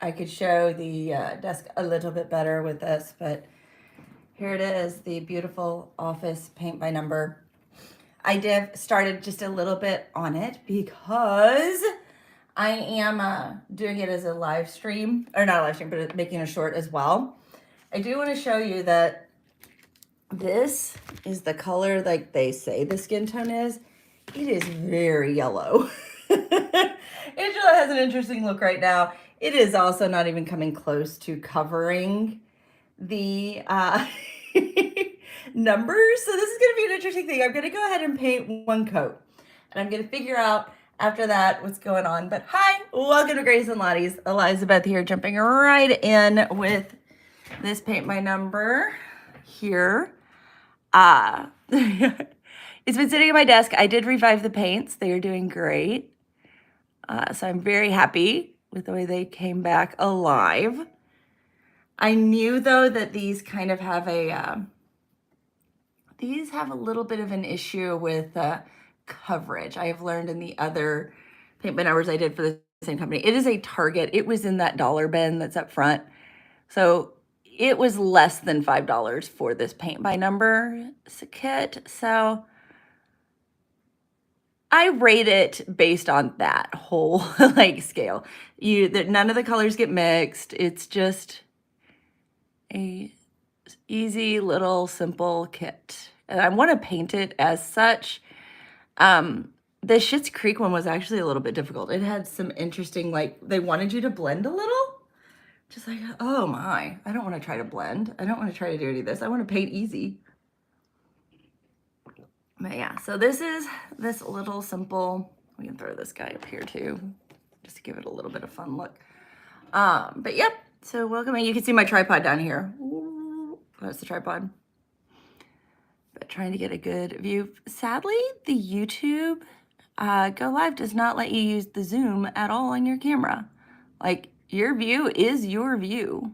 I could show the desk a little bit better with this, but here it is, the beautiful office paint by number. I did started just a little bit on it because I am doing it as a live stream, or not a live stream, but making a short as well. I do want to show you that this is the color like they say the skin tone is. It is very yellow. Angela has an interesting look right now. It is also not even coming close to covering the numbers. So this is going to be an interesting thing. I'm going to go ahead and paint one coat. And I'm going to figure out after that what's going on. But hi, welcome to Grace and Lottie's. Elizabeth here, jumping right in with this paint by number here. It's been sitting at my desk. I did revive the paints. They are doing great. So I'm very happy with the way they came back alive. I knew though that these kind of have a little bit of an issue with coverage. I have learned in the other paint by numbers I did for the same company. It is a Target. It was in that dollar bin that's up front. So it was less than $5 for this paint by number kit. So I rate it based on that whole like scale. None of the colors get mixed. It's just a easy little simple kit. And I want to paint it as such. The Schitt's Creek one was actually a little bit difficult. It had some interesting, like, they wanted you to blend a little. Just like, oh my, I don't want to try to blend. I don't want to try to do any of this. I want to paint easy. But yeah, so this is this little simple, we can throw this guy up here too, just to give it a little bit of fun look. But yep, so welcome. You can see my tripod down here. Ooh, that's the tripod. But trying to get a good view. Sadly, the YouTube Go Live does not let you use the zoom at all on your camera. Like, your view is your view.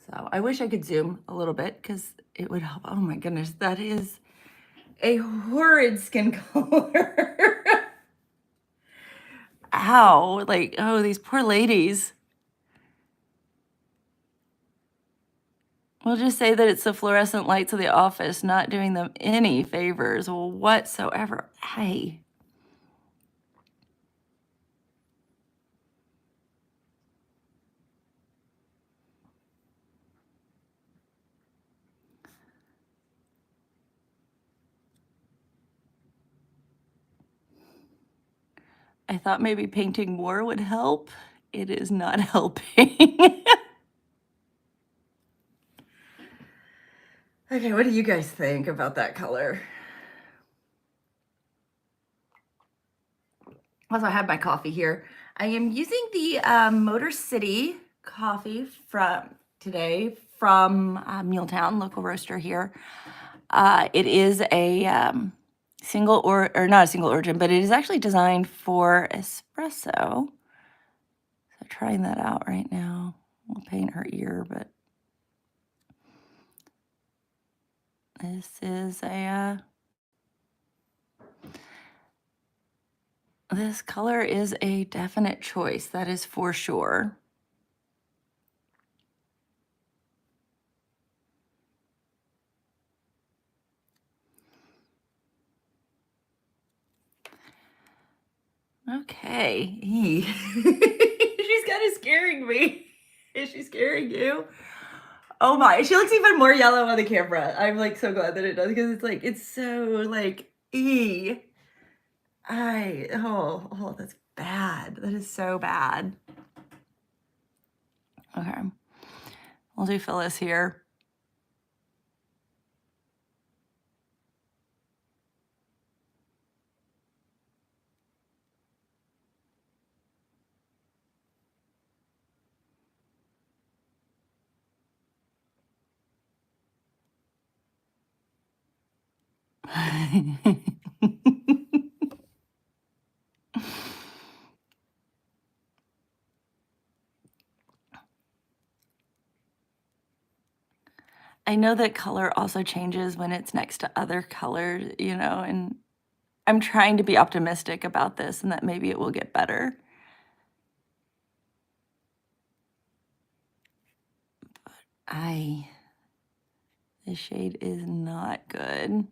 So I wish I could zoom a little bit because it would help. Oh my goodness, that is a horrid skin color. Ow, like, oh, these poor ladies. We'll just say that it's the fluorescent lights of the office not doing them any favors whatsoever. Hey. I thought maybe painting more would help. It is not helping. Okay, what do you guys think about that color? Also, I have my coffee here. I am using the Motor City coffee from today from Muletown, local roaster here. It is a single or not a single origin, but it is actually designed for espresso. So trying that out right now. I'll paint her ear, but this is a this color is a definite choice, that is for sure. Okay. She's kind of scaring me. Is she scaring you? Oh my, she looks even more yellow on the camera. I'm like so glad that it does because it's like, it's so like, oh, that's bad. That is so bad. Okay. We'll do Phyllis here. I know that color also changes when it's next to other colors, and I'm trying to be optimistic about this and that maybe it will get better. This shade is not good.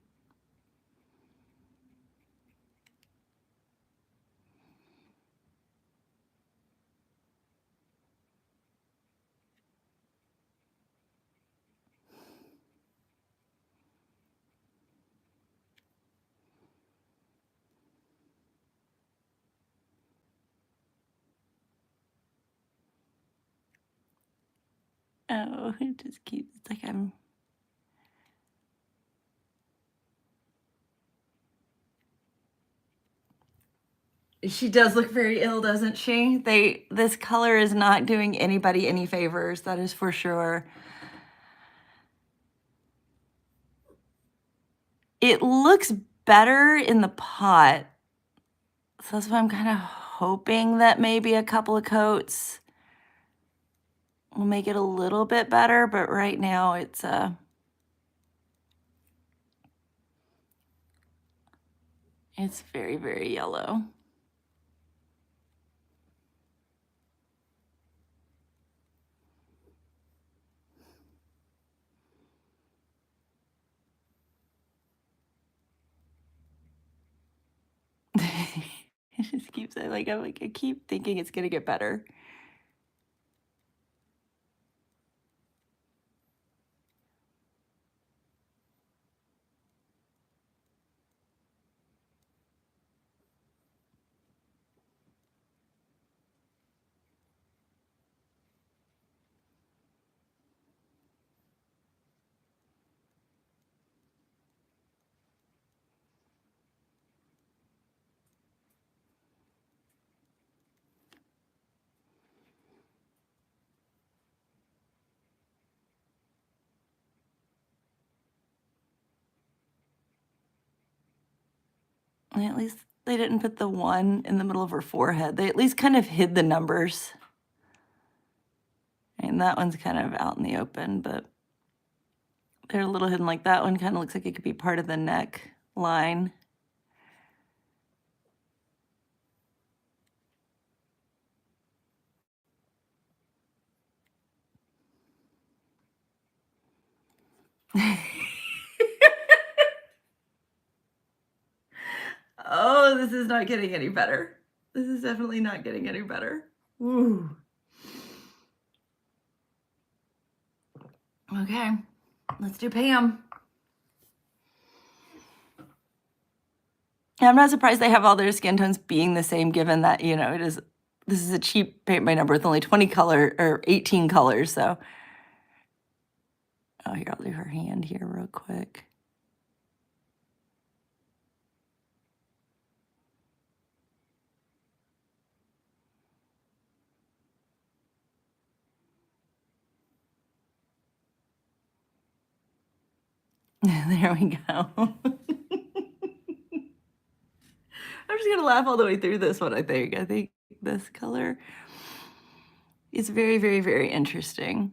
Oh, it just keeps, it's like I'm... She does look very ill, doesn't she? This color is not doing anybody any favors, that is for sure. It looks better in the pot. So that's why I'm kind of hoping that maybe a couple of coats will make it a little bit better, but right now it's very, very yellow. It just keeps I keep thinking it's gonna get better. And at least they didn't put the 1 in the middle of her forehead. They at least kind of hid the numbers. And that one's kind of out in the open, but they're a little hidden. Like that one kind of looks like it could be part of the neck line. Oh, this is not getting any better. This is definitely not getting any better. Ooh. Okay, let's do Pam. I'm not surprised they have all their skin tones being the same, given that, you know, this is a cheap paint by number with only 20 color or 18 colors, so. Oh, here, I'll do her hand here real quick. There we go. I'm just gonna laugh all the way through this one, I think. I think this color is very, very, very interesting.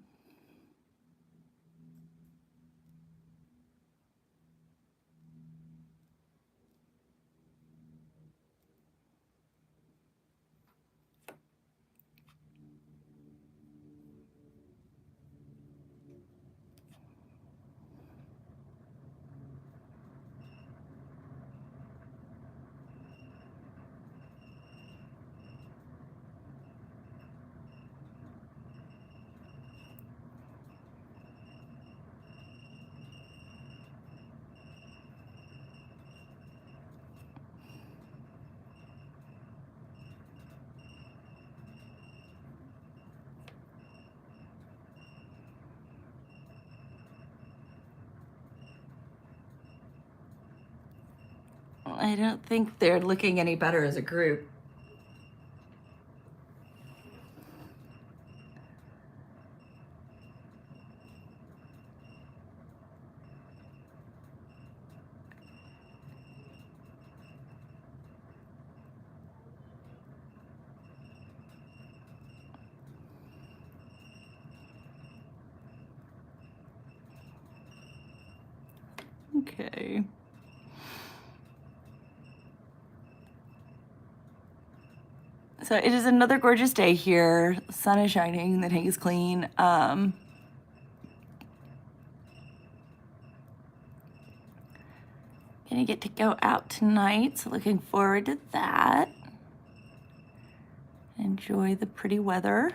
I don't think they're looking any better as a group. Okay. So it is another gorgeous day here. The sun is shining, the tank is clean. Gonna get to go out tonight, so looking forward to that. Enjoy the pretty weather.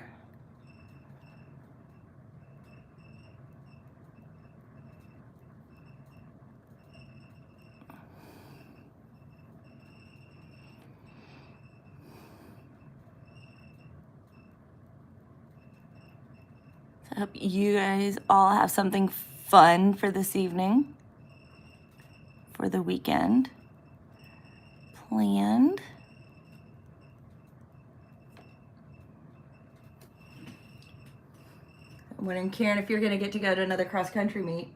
I hope you guys all have something fun for this evening, for the weekend planned. I'm wondering, Karen, if you're going to get to go to another cross-country meet.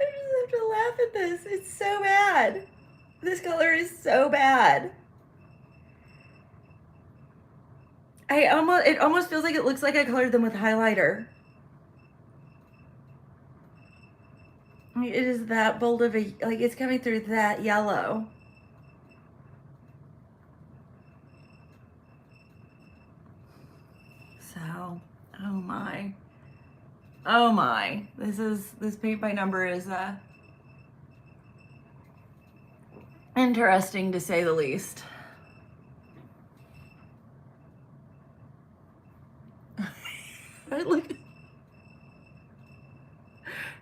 I just have to laugh at this. It's so bad. This color is so bad. It almost feels like it looks like I colored them with highlighter. I mean, it is that bold of a, like, it's coming through that yellow. So, oh my. Oh my. This paint by number is interesting to say the least.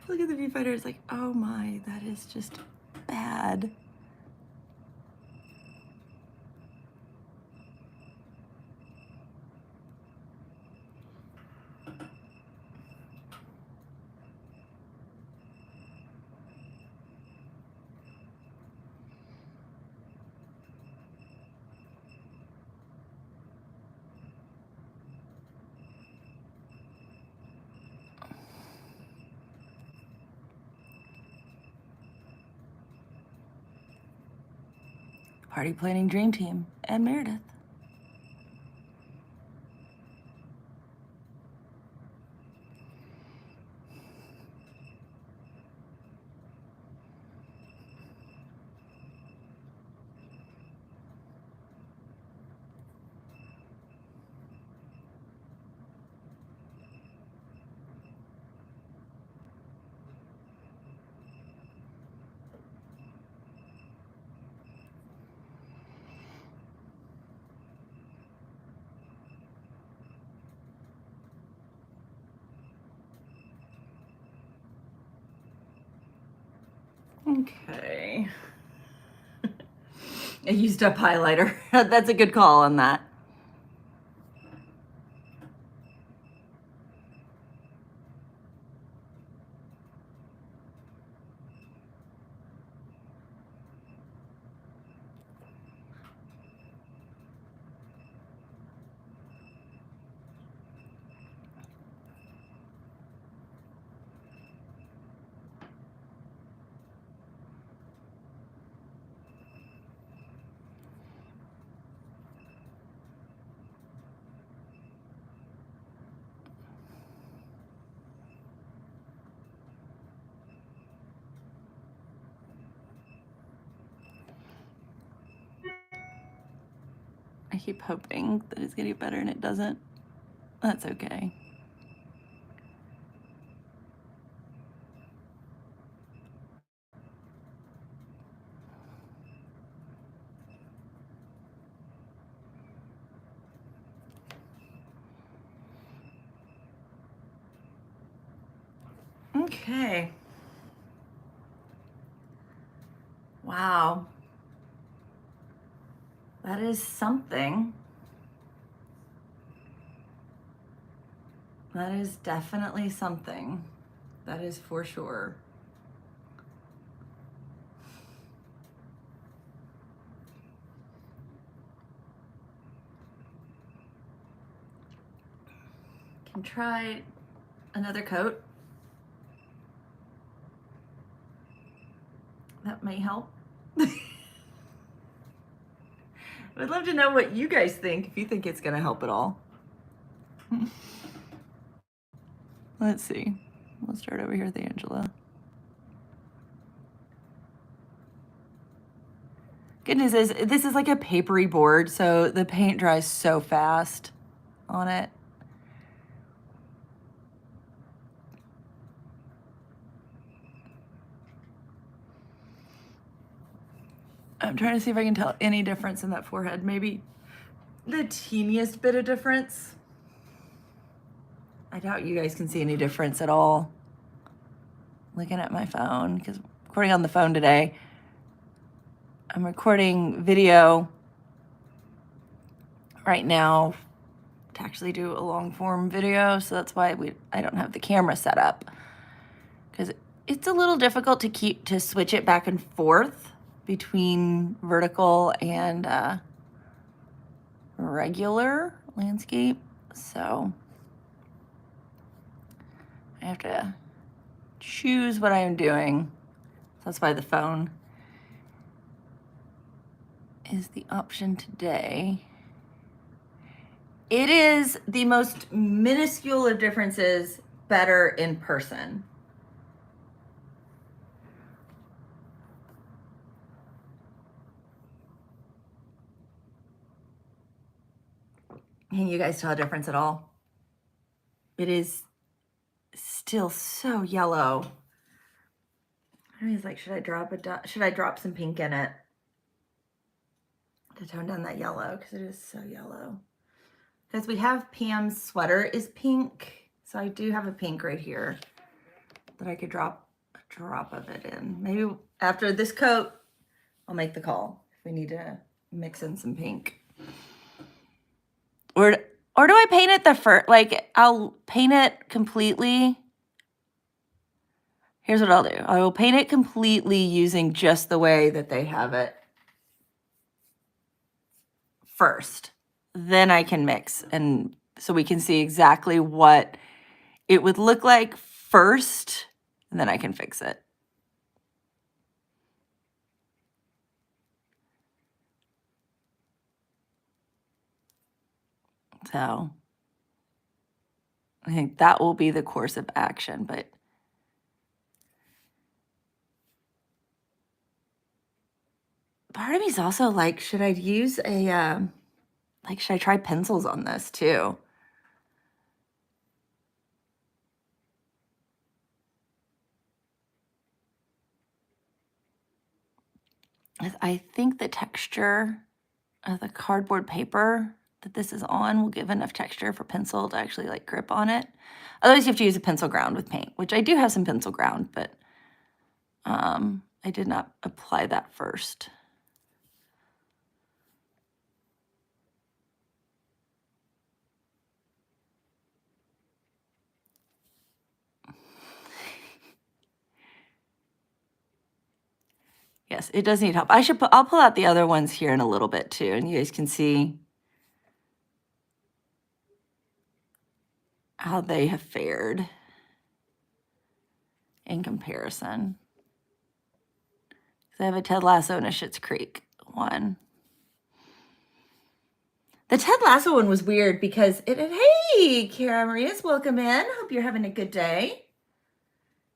Look at the viewfinder. It's like, oh my, that is just bad. Party planning dream team and Meredith. Okay. I used up highlighter. That's a good call on that. I keep hoping that it's getting better and it doesn't. That's okay. Okay. Wow. That is something. That is definitely something. That is for sure. Can try another coat. That may help. I'd love to know what you guys think, if you think it's gonna help at all. Let's see. We'll start over here with Angela. Good news is this is like a papery board, so the paint dries so fast on it. I'm trying to see if I can tell any difference in that forehead. Maybe the teeniest bit of difference. I doubt you guys can see any difference at all. Looking at my phone, because I'm recording on the phone today. I'm recording video right now to actually do a long form video, so that's why I don't have the camera set up, because it's a little difficult to switch it back and forth between vertical and regular landscape. So I have to choose what I am doing. So that's why the phone is the option today. It is the most minuscule of differences better in person. Can you guys tell a difference at all? It is still so yellow. I was like, should I drop some pink in it to tone down that yellow? Because it is so yellow. Because we have Pam's sweater is pink, so I do have a pink right here that I could drop a drop of it in. Maybe after this coat, I'll make the call if we need to mix in some pink. Or do I paint it the first? Like, I'll paint it completely. Here's what I'll do. I will paint it completely using just the way that they have it first. Then I can mix, and so we can see exactly what it would look like first, and then I can fix it. So I think that will be the course of action, but part of me is also like, should I use a, should I try pencils on this too? I think the texture of the cardboard paper that this is on will give enough texture for pencil to actually like grip on it. Otherwise you have to use a pencil ground with paint, which I do have some pencil ground, but I did not apply that first. Yes, it does need help. I'll pull out the other ones here in a little bit too, and you guys can see how they have fared in comparison. So I have a Ted Lasso and a Schitt's Creek one. The Ted Lasso one was weird because hey, Kara Marias, welcome in. Hope you're having a good day.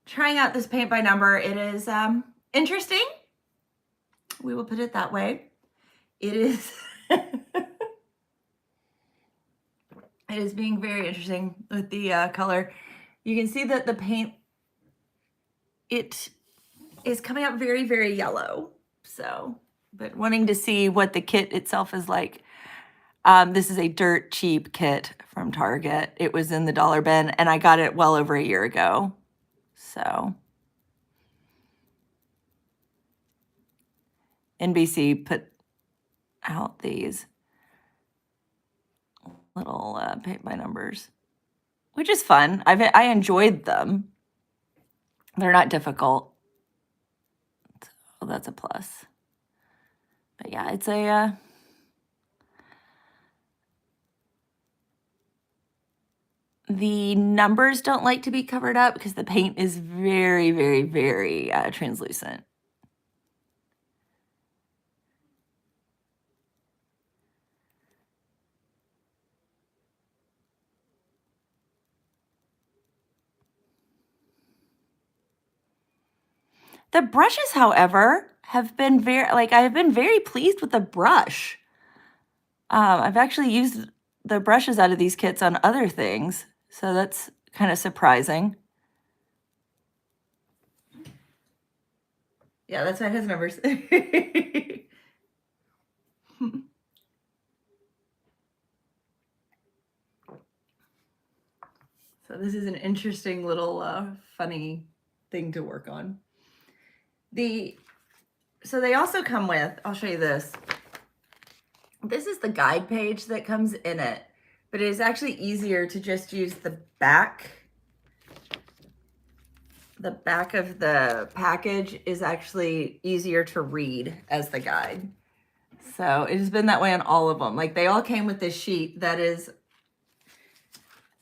Trying out this paint by number. It is interesting. We will put it that way. It is it is being very interesting with the color. You can see that the paint, it is coming out very, very yellow. So, but wanting to see what the kit itself is like. This is a dirt cheap kit from Target. It was in the dollar bin, and I got it well over a year ago. So NBC put out these little paint by numbers, which is fun. I enjoyed them. They're not difficult, so that's a plus. But yeah, it's a the numbers don't like to be covered up because the paint is very, very, very translucent. The brushes, however, have been I've been very pleased with the brush. I've actually used the brushes out of these kits on other things, so that's kind of surprising. Yeah, that's why it has numbers. So this is an interesting little funny thing to work on. So they also come with, I'll show you this. This is the guide page that comes in it, but it is actually easier to just use the back. The back of the package is actually easier to read as the guide. So it has been that way on all of them. Like they all came with this sheet that is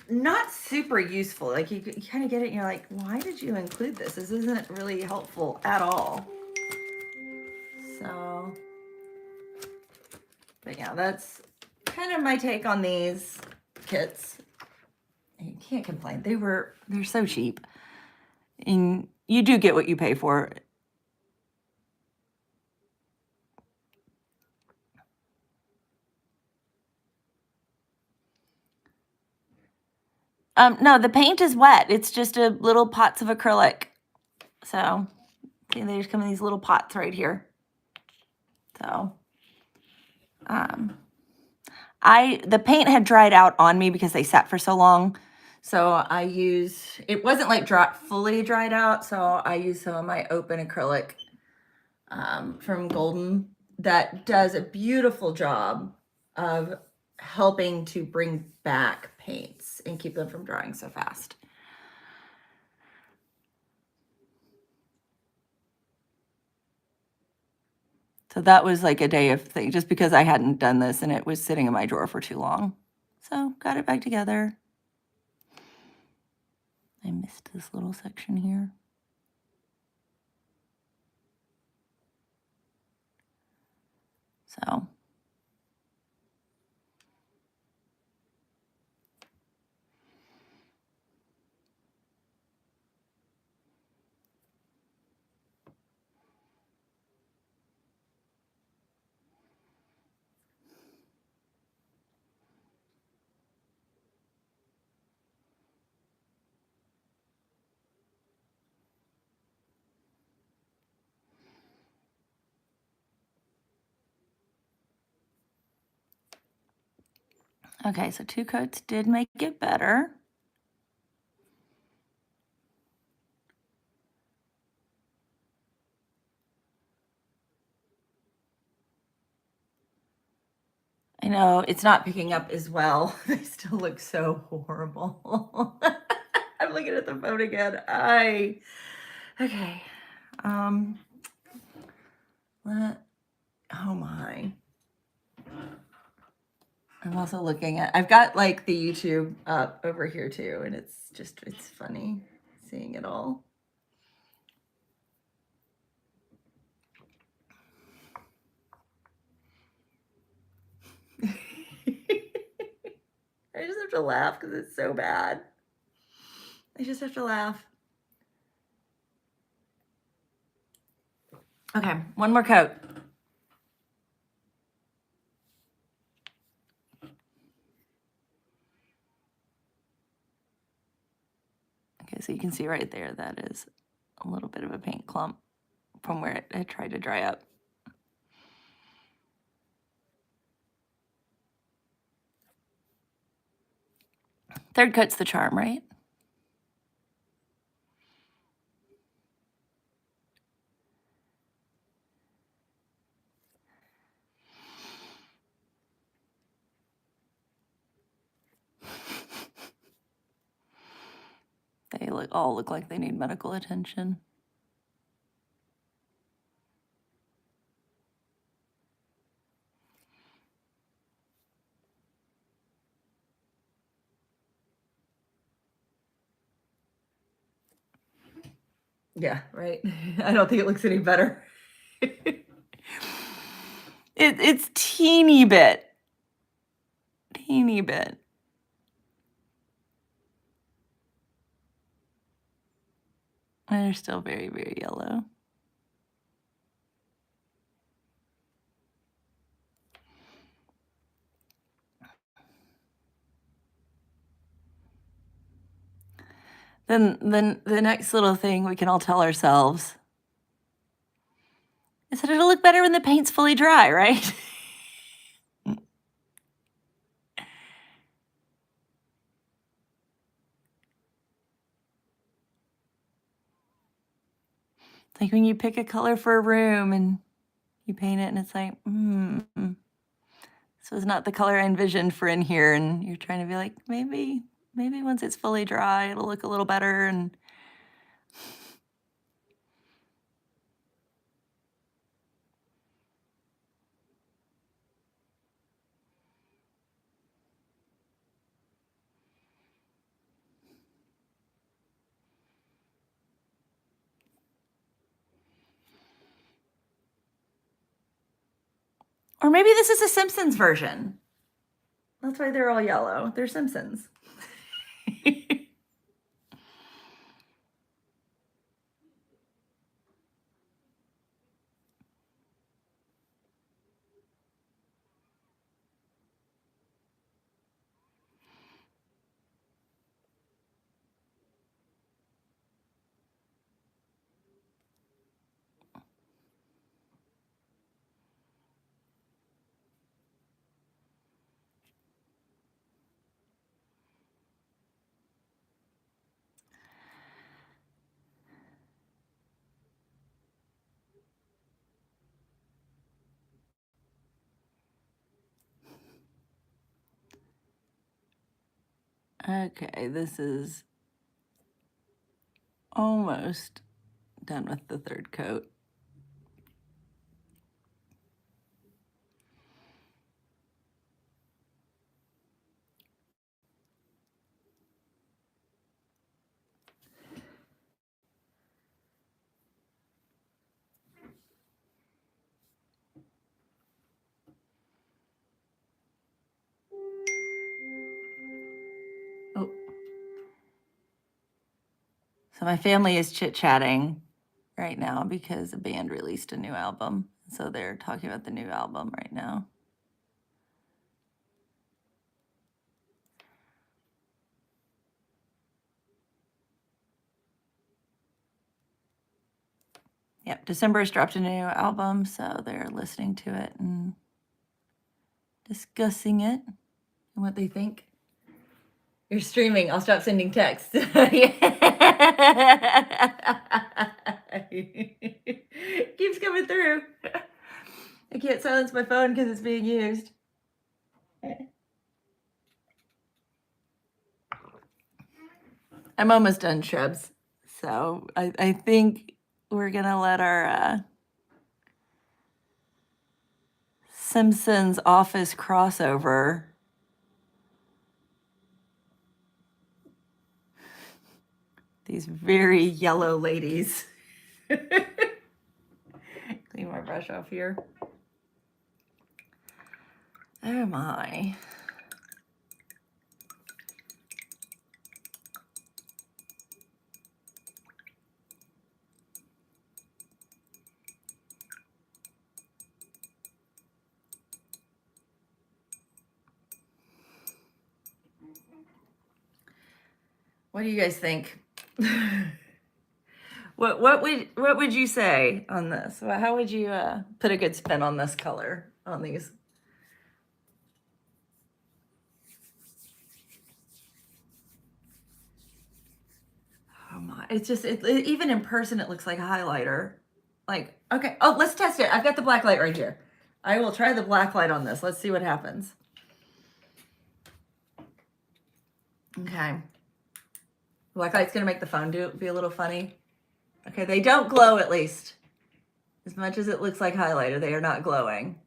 not super useful. Like you kind of get it and you're like, why did you include this? This isn't really helpful at all. So, but yeah, that's kind of my take on these kits. You can't complain. They're so cheap. And you do get what you pay for. No, the paint is wet. It's just a little pots of acrylic. So see, they just come in these little pots right here. So the paint had dried out on me because they sat for so long. So it wasn't like fully dried out. So I used some of my open acrylic from Golden that does a beautiful job of helping to bring back paints and keep them from drying so fast. So that was like a day of thing, just because I hadn't done this and it was sitting in my drawer for too long. So got it back together. I missed this little section here. So okay, so 2 coats did make it better. I know it's not picking up as well. They still look so horrible. I'm looking at the phone again. Okay. Oh my. I'm also looking at, I've got like the YouTube up over here too, and it's funny seeing it all. I just have to laugh because it's so bad. I just have to laugh. Okay, one more coat. Okay, so you can see right there, that is a little bit of a paint clump from where it tried to dry up. Third coat's the charm, right? They all look like they need medical attention. Yeah, right. I don't think it looks any better. It's teeny bit. Teeny bit. And they're still very, very yellow. Then the next little thing we can all tell ourselves is that it'll look better when the paint's fully dry, right? It's like when you pick a color for a room and you paint it and it's like, this was not the color I envisioned for in here. And you're trying to be like, maybe once it's fully dry, it'll look a little better. And or maybe this is a Simpsons version. That's why they're all yellow. They're Simpsons. Okay, this is almost done with the third coat. Oh. So my family is chit-chatting right now because the band released a new album. So they're talking about the new album right now. Yep, December's dropped a new album, so they're listening to it and discussing it and what they think. You're streaming. I'll stop sending texts. Keeps coming through. I can't silence my phone because it's being used. I'm almost done, Shrubs. So I think we're going to let our Simpsons Office crossover these very yellow ladies. Clean my brush off here. Oh my. What do you guys think? What would you say on this? How would you put a good spin on this color on these? Oh my! It's just even in person it looks like a highlighter. Like, okay, oh, let's test it. I've got the black light right here. I will try the black light on this. Let's see what happens. Okay. Black light's gonna make the phone be a little funny. Okay, they don't glow at least. As much as it looks like highlighter, they are not glowing.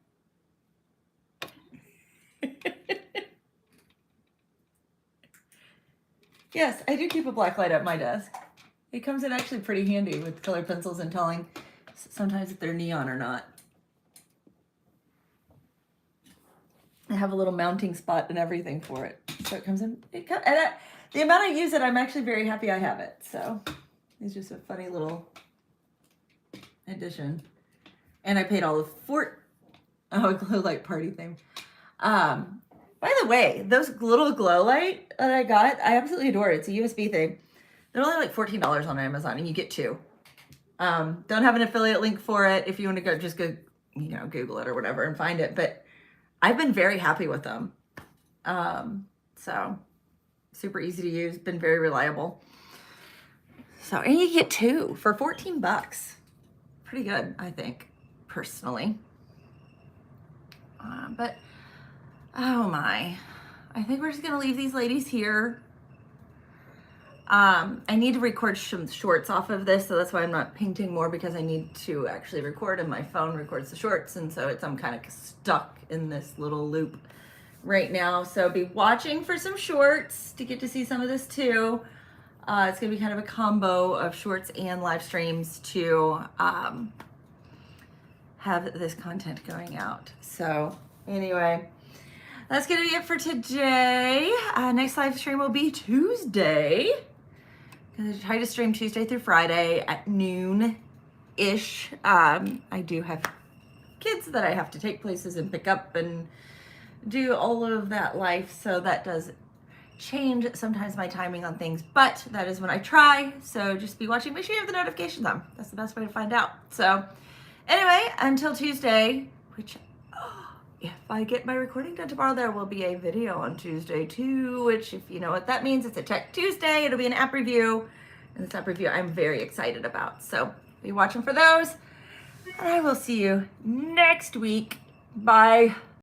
Yes, I do keep a black light at my desk. It comes in actually pretty handy with colored pencils and telling sometimes if they're neon or not. I have a little mounting spot and everything for it. So it comes in, the amount I use it, I'm actually very happy I have it. So it's just a funny little addition. And I paid all of a glow light party thing. By the way, those little glow light that I got, I absolutely adore it. It's a USB thing. They're only like $14 on Amazon, and you get 2. Don't have an affiliate link for it. If you want to go, just go, Google it or whatever and find it. But I've been very happy with them. So super easy to use, been very reliable. So, and you get 2 for $14. Pretty good, I think, personally. But, oh my, I think we're just gonna leave these ladies here. I need to record some shorts off of this, so that's why I'm not painting more, because I need to actually record, and my phone records the shorts, and so I'm kind of stuck in this little loop right now. So be watching for some shorts to get to see some of this too. It's gonna be kind of a combo of shorts and live streams to have this content going out. So anyway, that's gonna be it for today. Next live stream will be Tuesday. Gonna try to stream Tuesday through Friday at noon-ish. I do have kids that I have to take places and pick up and do all of that life, so that does change sometimes my timing on things, but that is when I try. So just be watching. Make sure you have the notifications on. That's the best way to find out. So anyway, until Tuesday, which if I get my recording done tomorrow, there will be a video on Tuesday too, which, if you know what that means, it's a Tech Tuesday. It'll be an app review, and this app review I'm very excited about. So be watching for those, and I will see you next week. Bye.